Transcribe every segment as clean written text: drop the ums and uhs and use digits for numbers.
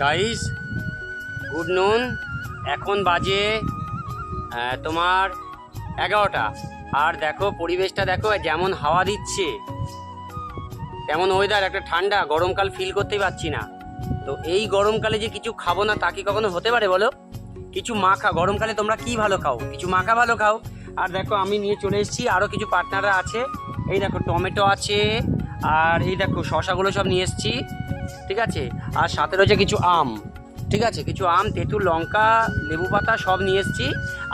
Guys good নুন। এখন বাজে তোমার 11টা। আর দেখো পরিবেশটা দেখো, যেমন হাওয়া দিচ্ছে তেমন ওয়েদার, একটা ঠান্ডা গরমকাল ফিল করতেই পারছি না। তো এই গরমকালে যে কিছু খাবো না তা কি কখনো হতে পারে বলো? কিছু মাখা, গরমকালে তোমরা কি ভালো খাও? কিছু মাখা ভালো খাও। আর দেখো আমি নিয়ে চলে এসেছি, আরও কিছু পার্টনাররা আছে। এই দেখো টমেটো আছে, আর এই দেখো শশাগুলো সব নিয়ে এসেছি, ঠিক আছে। আর সাথে রয়েছে কিছু আম, ঠিক আছে, কিছু আম, তেঁতুল, লঙ্কা, লেবু পাতা সব নিয়ে এসেছি।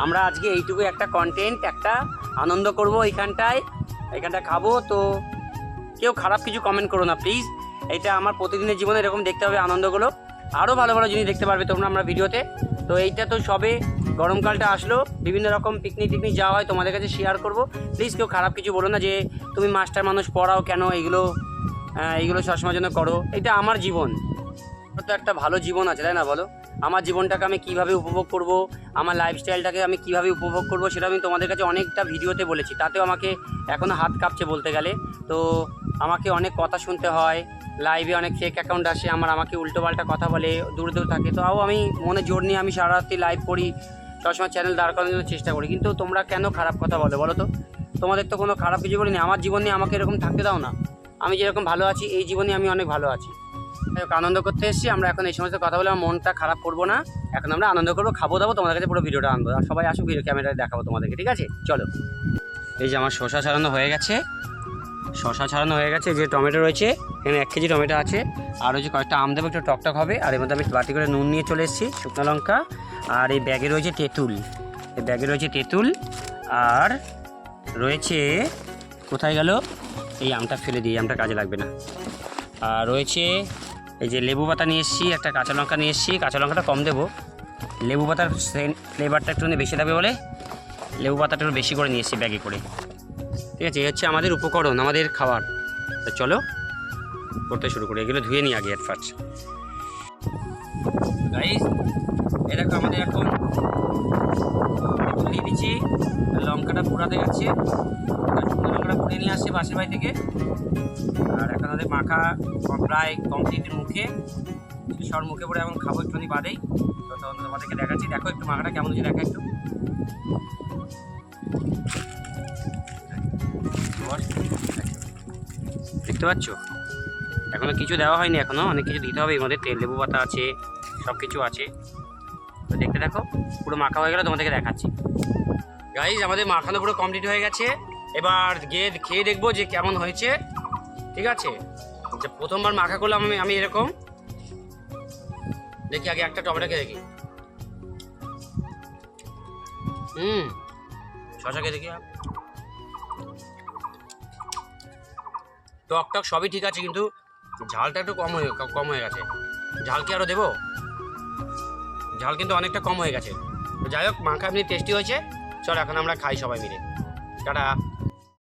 আমরা আজকে এইটুকু একটা কন্টেন্ট, একটা আনন্দ করব এইখানটায় খাবো। তো কেউ খারাপ কিছু কমেন্ট করো না প্লিজ। এটা আমার প্রতিদিনের জীবনে এরকম দেখতে হবে আনন্দগুলো। আরও ভালো ভালো জিনিস দেখতে পারবে তোমরা আমরা ভিডিওতে। তো এইটা তো সবে গরমকালটা আসলো, বিভিন্ন রকম পিকনিক যাওয়া হয়, তোমাদের কাছে শেয়ার করব। প্লিজ কেউ খারাপ কিছু বলো না যে তুমি মাস্টার মানুষ পড়াও কেন, এইগুলো সবসময় জন্য করো। এটা আমার জীবন, তো একটা ভালো জীবন আছে, তাই না বলো? আমার জীবনটাকে আমি কীভাবে উপভোগ করব, আমার লাইফস্টাইলটাকে আমি কীভাবে উপভোগ করব, সেটা আমি তোমাদের কাছে অনেকটা ভিডিওতে বলেছি। তাতেও আমাকে এখনও হাত কাঁপছে বলতে গেলে। তো আমাকে অনেক কথা শুনতে হয়, লাইভে অনেক ফেক অ্যাকাউন্ট আসে, আমাকে উল্টোপাল্টা কথা বলে, দূর থাকে। তো আমি মনে জোর নিয়ে আমি সারা রাত্রি লাইভ করি, সবসময় চ্যানেল দাঁড় করানোর জন্য চেষ্টা করি। কিন্তু তোমরা কেন খারাপ কথা বলো তো? তোমাদের তো কোনো খারাপ কিছু বলিনি। আমার জীবন নিয়ে আমাকে এরকম থাকতে দাও না। আমি যেরকম ভালো আছি, এই জীবনে আমি অনেক ভালো আছি। আনন্দ করতে এসেছি আমরা। এখন এই সমস্ত কথা বলে আমার মনটা খারাপ করবো না। এখন আমরা আনন্দ করবো, খাবো দাবো, তোমাদের কাছে পুরো ভিডিওটা আনবো। আর সবাই আসুক, ভিডিও ক্যামেরায় দেখাবো তোমাদেরকে, ঠিক আছে? চলো। এই যে আমার শশা ছাড়ানো হয়ে গেছে, যে টমেটো রয়েছে এখানে 1 কেজি টমেটো আছে। আর হচ্ছে কয়েকটা আম দেবো, একটু টকটক হবে। আর এর মধ্যে আমি বাটি করে নুন নিয়ে চলে এসেছি, শুকনো লঙ্কা। আর এই ব্যাগে রয়েছে তেঁতুল, আর রয়েছে, কোথায় গেল এই আমটা? ফেলে দিই, আমটা কাজে লাগবে না। আর রয়েছে এই যে লেবু পাতা নিয়ে এসেছি, একটা কাঁচা লঙ্কা নিয়ে এসেছি। কাঁচা লঙ্কাটা কম দেবো, লেবু পাতার ফ্লেভারটা একটু বেশি থাকবে বলে লেবু পাতাটা একটু বেশি করে নিয়ে এসেছি ব্যাগে করে, ঠিক আছে। এই হচ্ছে আমাদের উপকরণ, আমাদের খাবার। তো চলো করতে শুরু করি। এগুলো ধুয়ে নিই আগে এট ফার্স্ট। গাইস এই দেখো আমাদের এখন দিয়ে দিচ্ছি, লঙ্কাটা পোড়াতে যাচ্ছে। শুকনো লঙ্কাটা পুড়ে নিয়ে আসছে পাশের বাড়ি থেকে। আর এখন আমাদের মাখা প্রায় কমপ্লিটের মুখে, সর মুখে পড়ে এখন খাবো একটুখানি বাদেই। তো তখন তোমাদেরকে দেখাচ্ছি। দেখো একটু মাখাটা কেমন হচ্ছে, দেখা একটু। দেখতে পাচ্ছ এখনো কিছু দেওয়া হয়নি, এখনো অনেক কিছু দিতে হবে। এর মধ্যে তেল, লেবু পাতা আছে, সব কিছু আছে। তো দেখতে দেখো, পুরো মাখা হয়ে গেলে তোমাদেরকে দেখাচ্ছি। গাইজ আমাদের মাখানো পুরো কমপ্লিট হয়ে গেছে। এবার গিয়ে খেয়ে দেখবো যে কেমন হয়েছে, ঠিক আছে। যে প্রথমবার মাখা করলাম আমি এরকম। দেখি আগে একটা টমেটো খেয়ে দেখি। শশা খেয়ে দেখি। টক সবই ঠিক আছে, কিন্তু ঝালটা একটু কম হয়ে গেছে। ঝাল কি আরও দেবো? ঝাল কিন্তু অনেকটা কম হয়ে গেছে। যাই হোক, মাখা এমনি টেস্টি হয়েছে। চলো এখন আমরা খাই সবাই মিলে। টাটা।